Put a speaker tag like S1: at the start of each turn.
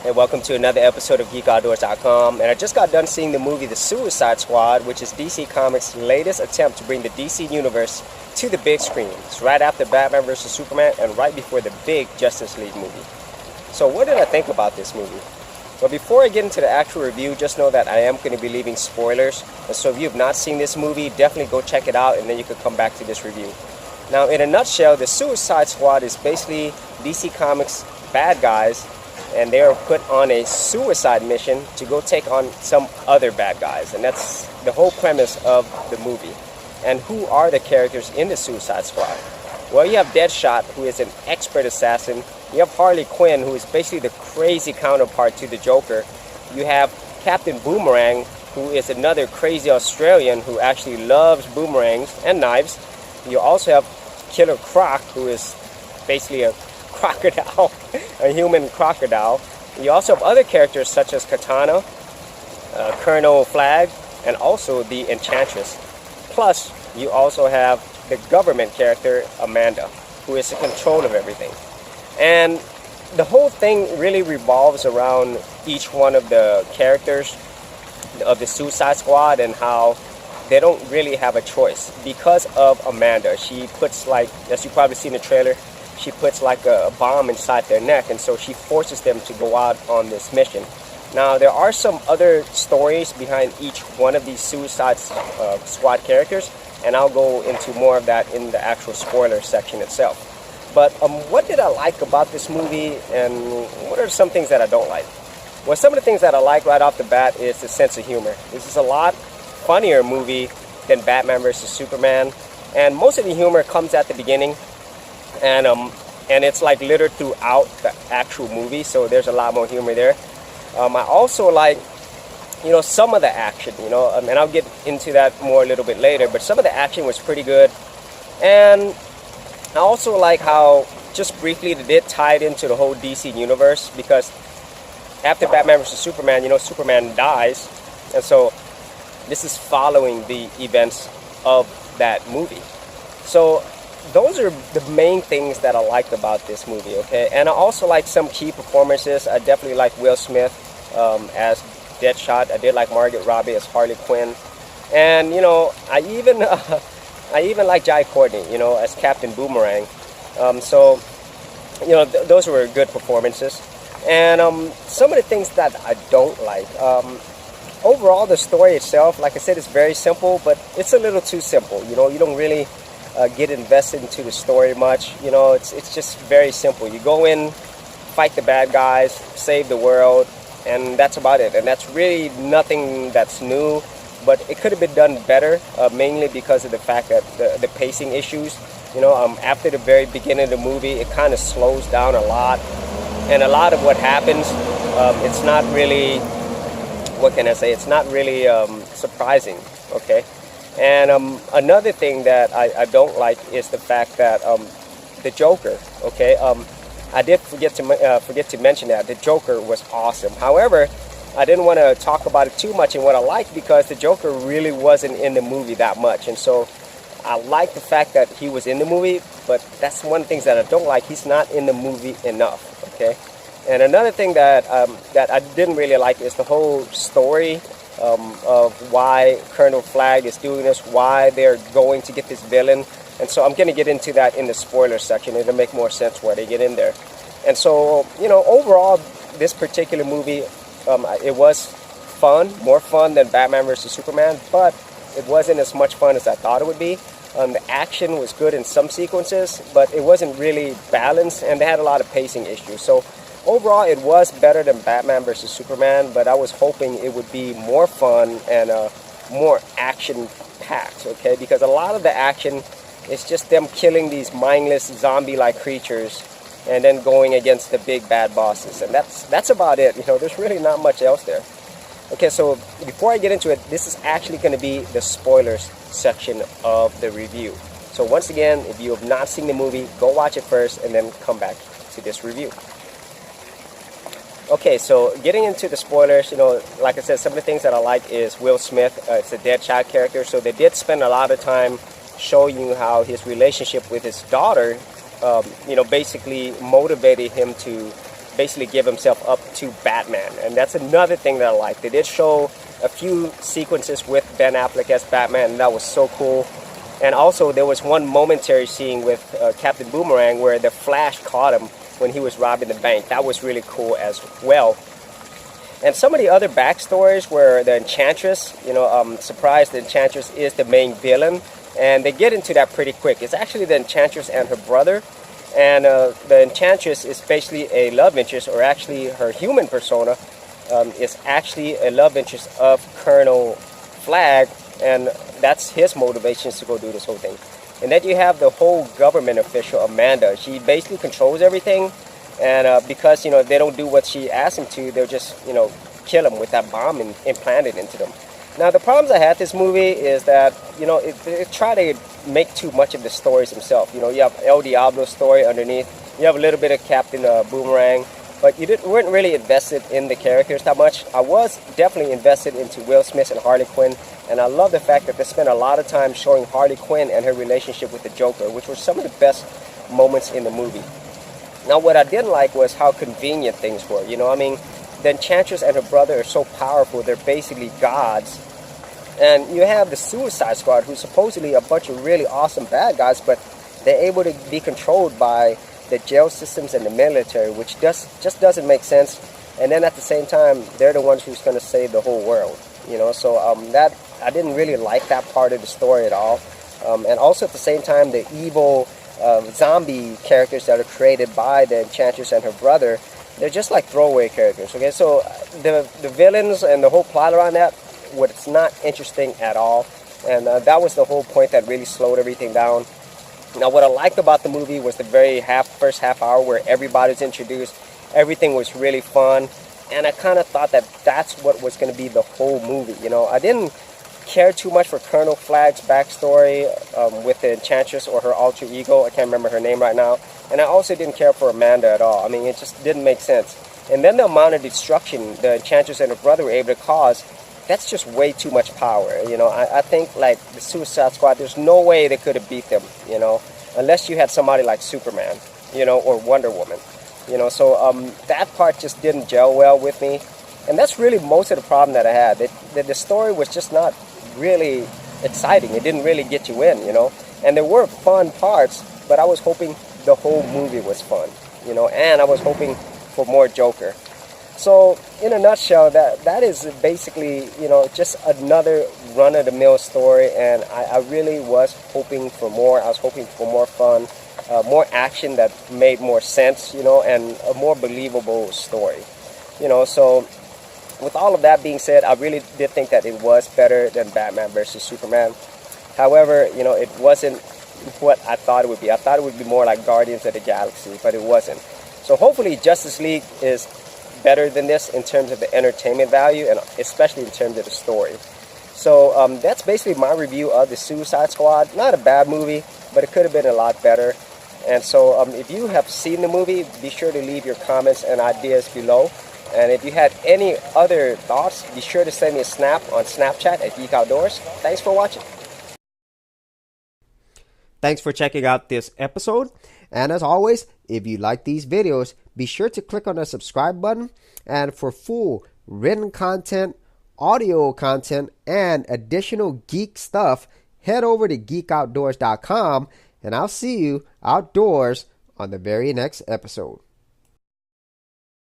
S1: and welcome to another episode of GeekOutdoors.com. And I just got done seeing the movie The Suicide Squad, which is DC Comics' latest attempt to bring the DC Universe to the big screen. It's right after Batman vs. Superman and right before the big Justice League movie. So what did I think about this movie? Well, before I get into the actual review, just know that I am going to be leaving spoilers. And so if you have not seen this movie, definitely go check it out and then you can come back to this review. Now, in a nutshell, The Suicide Squad is basically DC Comics' bad guys, and they are put on a suicide mission to go take on some other bad guys. And that's the whole premise of the movie. And who are the characters in the Suicide Squad? Well, you have Deadshot, who is an expert assassin. You have Harley Quinn, who is basically the crazy counterpart to the Joker. You have Captain Boomerang, who is another crazy Australian who actually loves boomerangs and knives. You also have Killer Croc, who is basically a crocodile, a human crocodile. You also have other characters such as Katana, Colonel Flag, and also the Enchantress. Plus, you also have the government character, Amanda, who is in control of everything. And the whole thing really revolves around each one of the characters of the Suicide Squad and how they don't really have a choice. Because of Amanda, she puts, like, as you probably see in the trailer, she puts like a bomb inside their neck, and so she forces them to go out on this mission. Now, there are some other stories behind each one of these Suicide Squad characters, and I'll go into more of that in the actual spoiler section itself. But what did I like about this movie, and what are some things that I don't like? Well, some of the things that I like right off the bat is the sense of humor. This is a lot funnier movie than Batman vs. Superman, and most of the humor comes at the beginning. And it's like littered throughout the actual movie, so there's a lot more humor there. I also like, some of the action, and I'll get into that more a little bit later, but some of the action was pretty good. And I also like how, just briefly, they did tie it into the whole DC universe, because after Batman vs. Superman, Superman dies, and so this is following the events of that movie. So those are the main things that I liked about this movie, okay? And I also like some key performances. I definitely like Will Smith as Deadshot. I did like Margaret Robbie as Harley Quinn. And, I even like Jai Courtney, as Captain Boomerang. Those were good performances. And some of the things that I don't like. Overall, the story itself, like I said, is very simple, but it's a little too simple. You don't really get invested into the story much. It's just very simple. You go in, fight the bad guys, save the world, and that's about it. And that's really nothing that's new, but it could have been done better, mainly because of the fact that the pacing issues. After the very beginning of the movie, it kind of slows down a lot, and a lot of what happens, it's not really, what can I say? It's not really surprising. Okay. And another thing that I don't like is the fact that the Joker, okay, I did forget to mention that the Joker was awesome. However, I didn't want to talk about it too much in what I liked, because the Joker really wasn't in the movie that much. And so I like the fact that he was in the movie, but that's one of the things that I don't like. He's not in the movie enough, okay? And another thing that I didn't really like is the whole story of why Colonel Flag is doing this, why they're going to get this villain. And so I'm going to get into that in the spoiler section. It'll make more sense where they get in there. And so, overall, this particular movie, it was fun, more fun than Batman vs. Superman, but it wasn't as much fun as I thought it would be. The action was good in some sequences, but it wasn't really balanced, and they had a lot of pacing issues. So overall, it was better than Batman vs. Superman, but I was hoping it would be more fun and more action-packed, okay? Because a lot of the action is just them killing these mindless zombie-like creatures and then going against the big bad bosses. And that's about it. There's really not much else there. Okay, so before I get into it, this is actually going to be the spoilers section of the review. So once again, if you have not seen the movie, go watch it first and then come back to this review. Okay, so getting into the spoilers, like I said, some of the things that I like is Will Smith. It's a Deadshot character, so they did spend a lot of time showing you how his relationship with his daughter, basically motivated him to basically give himself up to Batman. And that's another thing that I like. They did show a few sequences with Ben Affleck as Batman, and that was so cool. And also there was one momentary scene with Captain Boomerang where the Flash caught him when he was robbing the bank. That was really cool as well. And some of the other backstories where the Enchantress, surprised the Enchantress is the main villain. And they get into that pretty quick. It's actually the Enchantress and her brother. And the Enchantress is basically a love interest, or actually her human persona is actually a love interest of Colonel Flag. And that's his motivations to go do this whole thing. And then you have the whole government official, Amanda. She basically controls everything. And because, they don't do what she asks them to, they'll just, kill them with that bomb and implant it into them. Now, the problems I had with this movie is that, it tried to make too much of the stories themselves. You have El Diablo's story underneath. You have a little bit of Captain Boomerang. But you weren't really invested in the characters that much. I was definitely invested into Will Smith and Harley Quinn. And I love the fact that they spent a lot of time showing Harley Quinn and her relationship with the Joker, which were some of the best moments in the movie. Now, what I didn't like was how convenient things were. The Enchantress and her brother are so powerful. They're basically gods. And you have the Suicide Squad, who's supposedly a bunch of really awesome bad guys, but they're able to be controlled by the jail systems and the military, which just doesn't make sense. And then at the same time, they're the ones who's going to save the whole world. So that I didn't really like that part of the story at all. And also at the same time, the evil zombie characters that are created by the Enchantress and her brother, they're just like throwaway characters. Okay, so the villains and the whole plot around that, it's not interesting at all. And that was the whole point that really slowed everything down. Now, what I liked about the movie was the first half hour where everybody's introduced. Everything was really fun. And I kind of thought that that's what was going to be the whole movie. I didn't care too much for Colonel Flag's backstory with the Enchantress or her alter ego. I can't remember her name right now. And I also didn't care for Amanda at all. I mean, it just didn't make sense. And then the amount of destruction the Enchantress and her brother were able to cause, that's just way too much power. I think like the Suicide Squad, there's no way they could have beat them, unless you had somebody like Superman, or Wonder Woman. So that part just didn't gel well with me. And that's really most of the problem that I had. The story was just not really exciting. It didn't really get you in, And there were fun parts, but I was hoping the whole movie was fun, and I was hoping for more Joker. So in a nutshell, that is basically, just another run-of-the-mill story, and I really was hoping for more. I was hoping for more fun, more action that made more sense, and a more believable story. So with all of that being said, I really did think that it was better than Batman versus Superman. However, it wasn't what I thought it would be. I thought it would be more like Guardians of the Galaxy, but it wasn't. So hopefully Justice League is better than this in terms of the entertainment value, and especially in terms of the story. So that's basically my review of the Suicide Squad. Not a bad movie, but it could have been a lot better. And so if you have seen the movie, be sure to leave your comments and ideas below. And if you had any other thoughts, be sure to send me a snap on Snapchat at Geek Outdoors. Thanks for watching. Thanks for checking out this episode. And as always, if you like these videos, be sure to click on the subscribe button. And for full written content, audio content, and additional geek stuff, head over to geekoutdoors.com. And I'll see you outdoors on the very next episode.